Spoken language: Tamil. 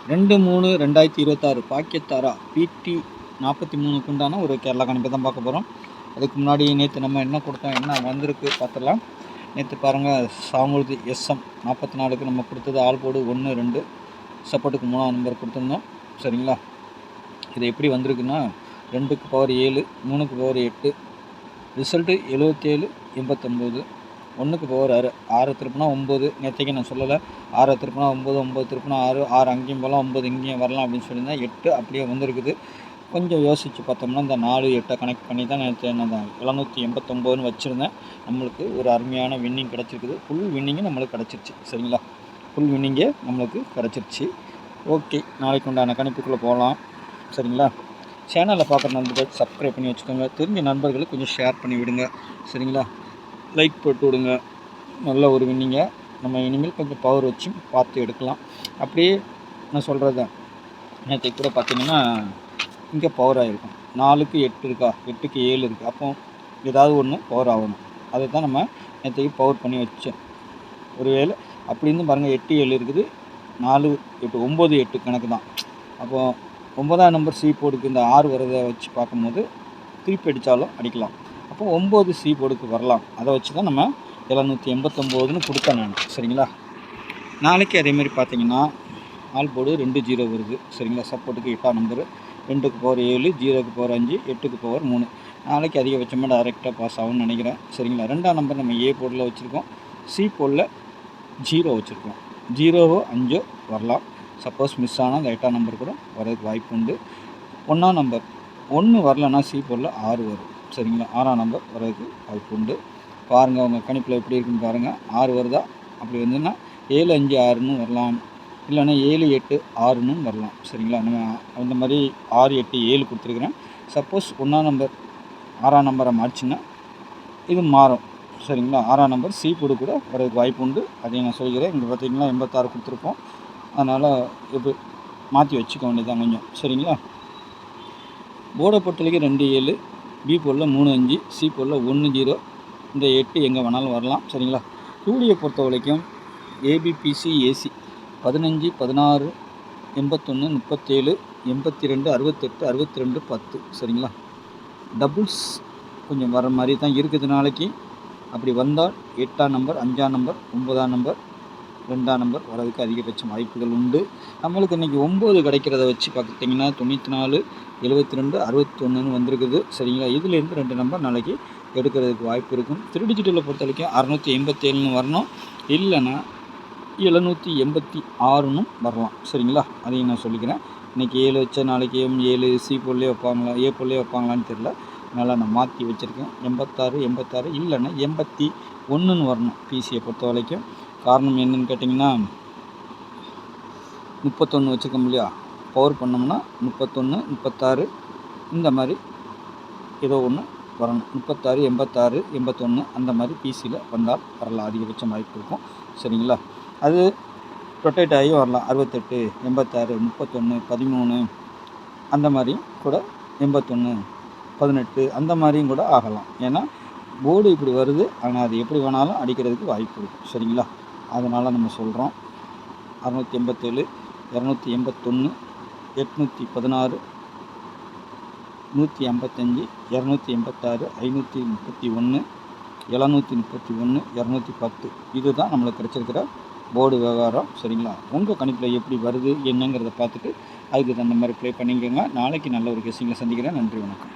2/3/2026 பாக்கியத்தாரா PT 43க்கு உண்டான ஒரு கேரளா கணிப்பை தான் பார்க்க போகிறோம். அதுக்கு முன்னாடி நேற்று நம்ம என்ன கொடுத்தோம், என்ன வந்திருக்கு பார்த்துடலாம். நேற்று பாருங்கள், சாமுர்தி SM 44க்கு நம்ம கொடுத்தது ஆல் போர்டு 1 2 சப்போர்ட்டுக்கு 3ஆம் நம்பர் கொடுத்துருந்தோம். சரிங்களா, இது எப்படி வந்திருக்குன்னா 2க்கு பவர் 7 3க்கு பவர் 8 ரிசல்ட்டு 77 89 1க்கு பவர் 6 6 திருப்பினா 9. நேற்றைக்கு நான் சொல்லலை, 6 திருப்பினா 9 9 திருப்பினா 6 6 அங்கேயும் போகலாம் 9 இங்கேயும் வரலாம் அப்படின்னு சொல்லியிருந்தேன். 8 அப்படியே வந்திருக்குது. கொஞ்சம் யோசித்து பார்த்தோம்னா இந்த 4 8 கனெக்ட் பண்ணி தான் நேற்று நான் 789ன்னு வச்சுருந்தேன். நம்மளுக்கு ஒரு அருமையான வின்னிங் கிடச்சிருக்குது. ஃபுல் வின்னிங்கு நம்மளுக்கு கிடச்சிருச்சு. சரிங்களா, ஃபுல் வின்னிங்கே நம்மளுக்கு கிடச்சிருச்சு. ஓகே, நாளைக்கு உண்டான கணிப்புக்குள்ளே போகலாம். சரிங்களா, சேனலில் பார்க்குற நண்பர்கள் சப்ஸ்கிரைப் பண்ணி வச்சுக்கோங்க. தெரிஞ்ச நண்பர்களுக்கு கொஞ்சம் ஷேர் பண்ணி விடுங்க. சரிங்களா, லைக் போட்டு விடுங்க. நல்ல ஒரு வின்னிங்க. நம்ம இனிமேல் கொஞ்சம் பவர் வச்சு பார்த்து எடுக்கலாம். அப்படியே நான் சொல்கிறது தான், நேற்றைக்கு கூட பார்த்திங்கன்னா இங்கே பவர் ஆகிருக்கும். 4க்கு 8 இருக்கா, 8க்கு 7 இருக்குது. அப்போ ஏதாவது ஒன்று பவர் ஆகணும். அதை தான் நம்ம நேற்றைக்கு பவர் பண்ணி வச்சோம். ஒருவேளை அப்படி இருந்து பாருங்கள், 8 7 இருக்குது, 4 8 9 8 கணக்கு தான். அப்போது 9ஆம் நம்பர் சி போர்டுக்கு இந்த 6 வரதை வச்சு பார்க்கும்போது திருப்பி அடித்தாலும் அடிக்கலாம். அப்போ 9 சி போர்டுக்கு வரலாம். அதை வச்சு தான் நம்ம 789ன்னு கொடுத்தேன் நான். சரிங்களா, நாளைக்கு அதேமாதிரி பார்த்தீங்கன்னா ஆல் போர்டு 2 0 வருது. சரிங்களா, சப்போர்ட்டுக்கு 8ஆம் நம்பரு, 2க்கு பவர் 7 0க்கு பவர் 5 8க்கு பவர் 3. நாளைக்கு அதிகபட்சமாக டைரெக்டாக பாஸ் ஆகும்னு நினைக்கிறேன். சரிங்களா, 2ஆம் நம்பர் நம்ம ஏ போர்டில் வச்சுருக்கோம், சி போர்டில் 0 வச்சுருக்கோம். 0வோ 5ஓ வரலாம். சப்போஸ் மிஸ் ஆனால் அந்த 8ஆம் நம்பர் கூட வரதுக்கு வாய்ப்பு உண்டு. 1ஆம் நம்பர் 1 வரலன்னா சி போர்டில் 6 வரும். சரிங்களா, 6ஆம் நம்பர் வரதுக்கு வாய்ப்பு உண்டு. பாருங்கள், உங்கள் கணிப்பில் எப்படி இருக்குன்னு பாருங்கள். 6 வருதா, அப்படி வந்துன்னா 7 5 6ன்னு வரலாம், இல்லைன்னா 7 8 6ன்னு வரலாம். சரிங்களா, நம்ம அந்த மாதிரி 6 8 7 கொடுத்துருக்குறேன். சப்போஸ் 1ஆம் நம்பர் 6ஆம் நம்பரை மாற்றினா இது மாறும். சரிங்களா, 6ஆம் நம்பர் சி போர்டு கூட வரதுக்கு வாய்ப்பு உண்டு. அதையும் நான் சொல்கிறேன். இங்கே பார்த்திங்கன்னா 86 கொடுத்துருப்போம். அதனால் இப்போ மாற்றி வச்சுக்க வேண்டியதான் கொஞ்சம். சரிங்களா, போர்டை பொறுத்தவரைக்கும் 2 7, பி போர்டில் 3 5, சி போர்டில் 1 0, இந்த 8 எங்கே வேணாலும் வரலாம். சரிங்களா, டூடியை பொறுத்த வரைக்கும் ஏபிபிசி ஏசி 15 16 81 37 82 68 62 10. சரிங்களா, டபுள்ஸ் கொஞ்சம் வர மாதிரி தான் இருக்குது நாளைக்கு. அப்படி வந்தால் 8ஆம் நம்பர் 5ஆம் நம்பர் 9ஆம் நம்பர் 2ஆம் நம்பர் வரதுக்கு அதிகபட்சம் வாய்ப்புகள் உண்டு. நம்மளுக்கு இன்றைக்கி 9 கிடைக்கிறத வச்சு பார்த்திங்கன்னா 94 72 61ன்னு வந்திருக்குது. சரிங்களா, இதுலேருந்து 2 நம்பர் நாளைக்கு எடுக்கிறதுக்கு வாய்ப்பு இருக்கும். 3 டிஜிட்டலில் பொறுத்த வரைக்கும் 687ன்னு வரணும், இல்லைன்னா 786ன்னு வரலாம். சரிங்களா, அதையும் நான் சொல்லிக்கிறேன். இன்றைக்கி 7 வச்சா நாளைக்கு 7 சி போர்ட்லேயே வைப்பாங்களா, ஏ போர்ட்லேயே வைப்பாங்களான்னு தெரில. அதனால் நான் மாற்றி வச்சுருக்கேன். 86 86 இல்லைன்னா 81ன்னு வரணும் பிசியை பொறுத்த வரைக்கும். காரணம் என்னன்னு கேட்டிங்கன்னா 31 வச்சுருக்கோம் இல்லையா, பவர் பண்ணோம்னா 31 36 இந்த மாதிரி ஏதோ ஒன்று வரணும். 36 86 81 அந்த மாதிரி பிசியில் வந்தால் வரலாம், அதிகபட்சம் வாய்ப்பு இருக்கும். சரிங்களா, அது ரொட்டேட் ஆகி வரலாம். 68 86 31 13 அந்த மாதிரி கூட 81 18 அந்த மாதிரியும் கூட ஆகலாம். ஏன்னா போர்டு இப்படி வருது, ஆனால் அது எப்படி வேணாலும் அடிக்கிறதுக்கு வாய்ப்பு இருக்கும். சரிங்களா, அதனால் நம்ம சொல்கிறோம் 687 281 816 155 286 531 731 210 இதுதான் நம்மளுக்கு கிடச்சிருக்கிற போர்டு விவகாரம். சரிங்களா, உங்கள் கணிப்பில் எப்படி வருது என்னங்கிறத பார்த்துட்டு அதுக்கு தகுந்த மாதிரி ப்ளே பண்ணிக்கோங்க. நாளைக்கு நல்ல ஒரு கெஸ்ஸிங்கில் சந்திக்கிறேன். நன்றி, வணக்கம்.